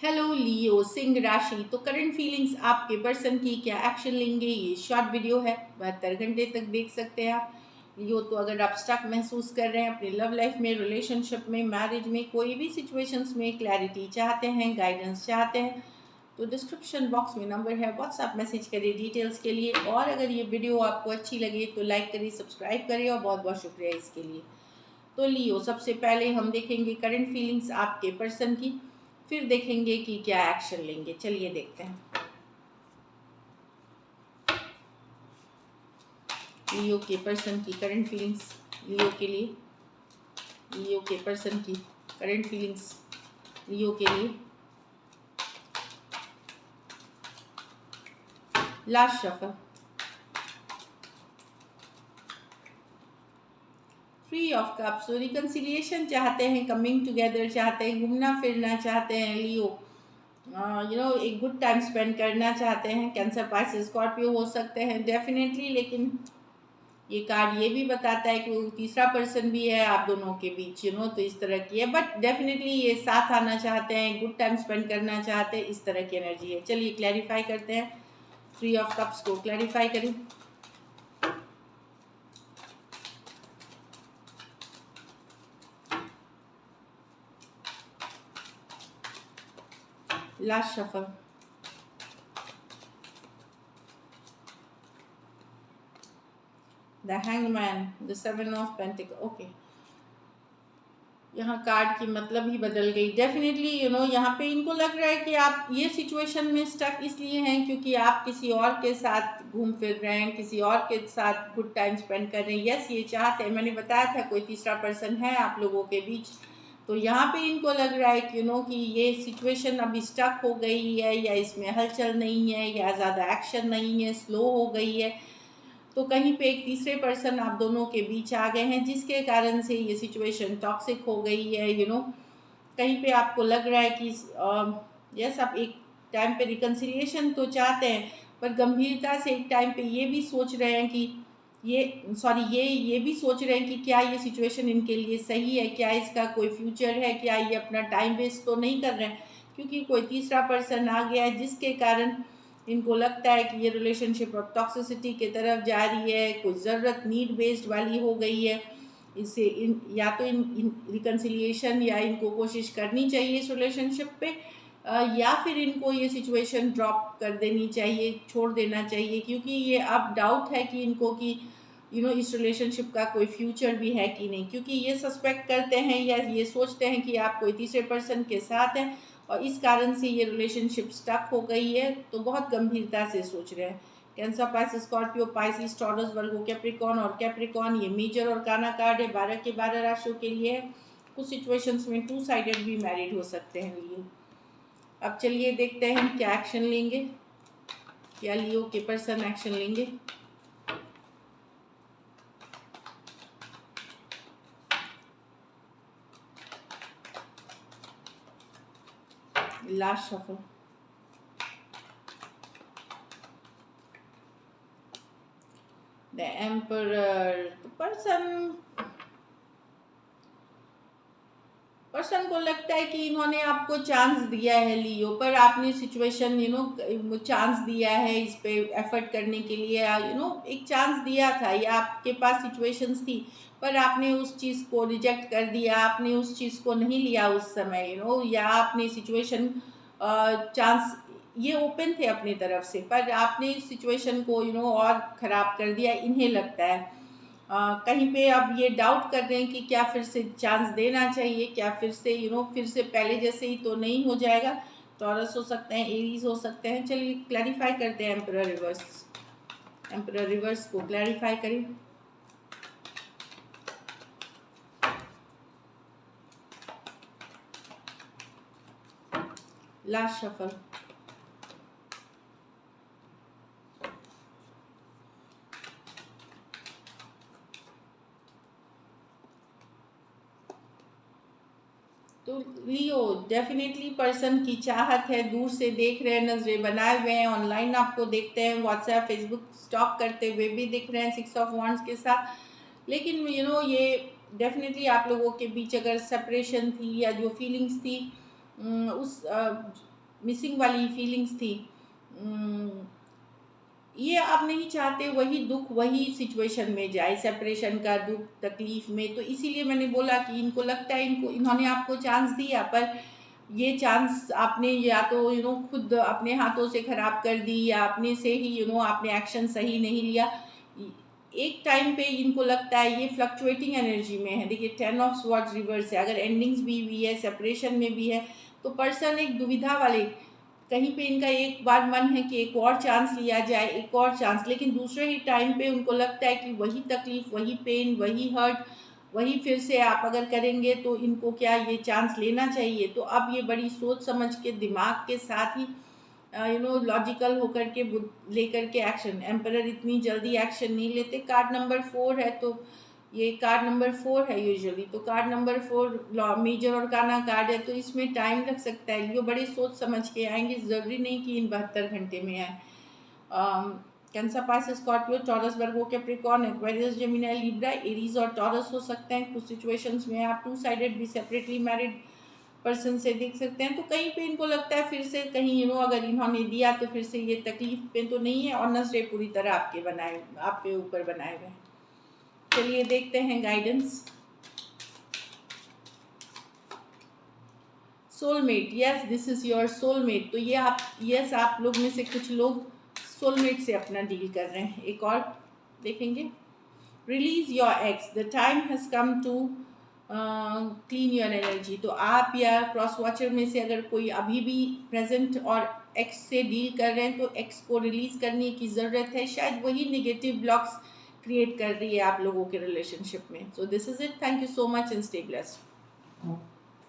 Hello लियो सिंह राशि। तो current feelings आपके पर्सन की, क्या एक्शन लेंगे, ये शॉर्ट वीडियो है, 72 घंटे तक देख सकते हैं आप लियो। तो अगर आप स्टक महसूस कर रहे हैं अपने लव लाइफ में, रिलेशनशिप में, मैरिज में, कोई भी सिचुएशंस में क्लैरिटी चाहते हैं, गाइडेंस चाहते हैं, तो डिस्क्रिप्शन बॉक्स में नंबर है, व्हाट्सएप मैसेज करिए डिटेल्स के लिए। और अगर ये वीडियो आपको अच्छी लगे तो लाइक करिए, सब्सक्राइब करिए, और बहुत बहुत शुक्रिया इसके लिए। तो लियो, सबसे पहले हम देखेंगे करंट फीलिंग्स आपके पर्सन की, फिर देखेंगे कि क्या एक्शन लेंगे। चलिए देखते हैं लियो के पर्सन की करंट फीलिंग्स लियो के लिए। लियो के पर्सन की करंट फीलिंग्स लियो के लिए। Last shuffle, 3 of cups. तो रिकन्सिलिएशन चाहते हैं, कमिंग टुगेदर चाहते हैं, घूमना फिरना चाहते हैं लियो। एक गुड टाइम स्पेंड करना चाहते हैं। कैंसर, पाइसेस, स्कॉर्पियो हो सकते हैं डेफिनेटली। लेकिन ये कार्ड ये भी बताता है कि तीसरा पर्सन भी है आप दोनों के बीच, तो इस तरह की है। बट डेफिनेटली ये साथ आना चाहते हैं, गुड टाइम स्पेंड करना चाहते हैं, इस तरह की एनर्जी है। चलिए क्लैरिफाई करते हैं, 3 ऑफ कप्स को क्लैरिफाई करें। Last shuffle, the hangman, the 7 of pentacle. Okay, यहाँ कार्ड की मतलब ही बदल गई डेफिनेटली। यहाँ पे इनको लग रहा है कि आप ये सिचुएशन में स्टक इसलिए हैं क्योंकि आप किसी और के साथ घूम फिर रहे हैं, किसी और के साथ गुड टाइम स्पेंड कर रहे हैं। यस, ये चाहते हैं, मैंने बताया था कोई तीसरा पर्सन है आप लोगों के बीच। तो यहाँ पे इनको लग रहा है कि कि ये सिचुएशन अभी स्टक हो गई है, या इसमें हलचल नहीं है, या ज़्यादा एक्शन नहीं है, स्लो हो गई है। तो कहीं पे एक तीसरे पर्सन आप दोनों के बीच आ गए हैं, जिसके कारण से ये सिचुएशन टॉक्सिक हो गई है। कहीं पे आपको लग रहा है कि यस, आप एक टाइम पे रिकन्सिलिएशन तो चाहते हैं, पर गंभीरता से एक टाइम पे ये भी सोच रहे हैं कि ये भी सोच रहे हैं कि क्या ये सिचुएशन इनके लिए सही है, क्या इसका कोई फ्यूचर है, क्या ये अपना टाइम वेस्ट तो नहीं कर रहे हैं। क्योंकि कोई तीसरा पर्सन आ गया है, जिसके कारण इनको लगता है कि ये रिलेशनशिप अब टॉक्सिसिटी की तरफ जा रही है, कुछ ज़रूरत नीड बेस्ड वाली हो गई है। इससे या तो इन रिकन्सिलिएशन, या इनको कोशिश करनी चाहिए इस रिलेशनशिप पे, या फिर इनको ये सिचुएशन ड्रॉप कर देनी चाहिए, छोड़ देना चाहिए। क्योंकि ये अब डाउट है कि इनको कि इस रिलेशनशिप का कोई फ्यूचर भी है कि नहीं। क्योंकि ये सस्पेक्ट करते हैं या ये सोचते हैं कि आप कोई तीसरे पर्सन के साथ हैं, और इस कारण से ये रिलेशनशिप स्टक हो गई है। तो बहुत गंभीरता से सोच रहे हैं। Cancer, Pisces, Scorpio, Pisces, Taurus, Virgo, Capricorn. और कैप्रिकॉन ये मेजर और काना कार्ड है, 12 के 12 राशियों के लिए। कुछ सिचुएशंस में 2 साइडेड भी मैरिड हो सकते हैं लियो। अब चलिए देखते हैं क्या एक्शन लेंगे, क्या लियो के पर्सन एक्शन लेंगे। Last shuffle, the emperor. Person को लगता है कि इन्होंने आपको चांस दिया है लियो, पर आपने सिचुएशन चांस दिया है इस पे एफर्ट करने के लिए, एक चांस दिया था, या आपके पास सिचुएशंस थी, पर आपने उस चीज़ को रिजेक्ट कर दिया, आपने उस चीज़ को नहीं लिया उस समय, या आपने सिचुएशन चांस ये ओपन थे अपनी तरफ से, पर आपने इस सिचुएशन को और ख़राब कर दिया, इन्हें लगता है। कहीं पे अब ये डाउट कर रहे हैं कि क्या फिर से चांस देना चाहिए, क्या फिर से फिर से पहले जैसे ही तो नहीं हो जाएगा। टॉरस हो सकते हैं, एरीज हो सकते हैं। चलिए क्लैरिफाई करते हैं एम्परर रिवर्स। एम्परर रिवर्स को क्लैरिफाई करें। लास्ट शफल, तो लियो, डेफिनेटली पर्सन की चाहत है, दूर से देख रहे हैं, नजरें बनाए हुए हैं, ऑनलाइन आपको देखते हैं, व्हाट्सएप फेसबुक स्टॉक करते हुए भी दिख रहे हैं 6 ऑफ वांड्स के साथ। लेकिन ये डेफिनेटली आप लोगों के बीच अगर सेपरेशन थी, या जो फीलिंग्स थी, उस मिसिंग वाली फीलिंग्स थी, ये आप नहीं चाहते वही दुख वही सिचुएशन में जाए, सेपरेशन का दुख तकलीफ में। तो इसीलिए मैंने बोला कि इनको लगता है इन्होंने आपको चांस दिया, पर ये चांस आपने या तो खुद अपने हाथों से ख़राब कर दी, या अपने से ही आपने एक्शन सही नहीं लिया। एक टाइम पे इनको लगता है, ये फ्लक्चुएटिंग एनर्जी में है। देखिए 10 ऑफ स्वॉर्ड्स रिवर्स है, अगर एंडिंग्स भी हुई है, सेपरेशन में भी है, तो पर्सन एक दुविधा वाले, कहीं पे इनका एक बार मन है कि एक और चांस लिया जाए, एक और चांस, लेकिन दूसरे ही टाइम पे उनको लगता है कि वही तकलीफ, वही पेन, वही हर्ट, वही फिर से आप अगर करेंगे तो इनको क्या ये चांस लेना चाहिए। तो अब ये बड़ी सोच समझ के दिमाग के साथ ही लॉजिकल होकर के लेकर के एक्शन, एम्परर इतनी जल्दी एक्शन नहीं लेते। कार्ड नंबर 4 है, तो ये कार्ड नंबर 4 है यूजुअली, तो कार्ड नंबर 4 मेजर और काना कार्ड है, तो इसमें टाइम लग सकता है। ये बड़े सोच समझ के आएंगे, ज़रूरी नहीं कि इन 72 घंटे में आए। Cancer, Pisces, Scorpio, Taurus, Virgo, Capricorn, Aquarius, Gemini, Libra, Aries और टॉरस हो सकते हैं। कुछ सिचुएशंस में आप 2 साइडेड भी सेपरेटली मैरिड पर्सन से देख सकते हैं। तो कहीं पे इनको लगता है फिर से कहीं अगर इन्होंने दिया तो फिर से ये तकलीफ पे तो नहीं है, और नजरे पूरी तरह आपके ऊपर बनाए हुए हैं। चलिए देखते हैं guidance. Soulmate, yes this is your soulmate. तो ये आप लोग में से कुछ लोग सोलमेट से अपना डील कर रहे हैं। एक और देखेंगे। Release your ex, the time has come to clean your energy. तो आप या क्रॉस वॉचर में से अगर कोई अभी भी प्रेजेंट और एक्स से डील कर रहे हैं, तो एक्स को रिलीज करने की ज़रूरत है। शायद वही नेगेटिव ब्लॉक्स क्रिएट कर रही है आप लोगों के रिलेशनशिप में। So this is it, thank you so much and stay blessed.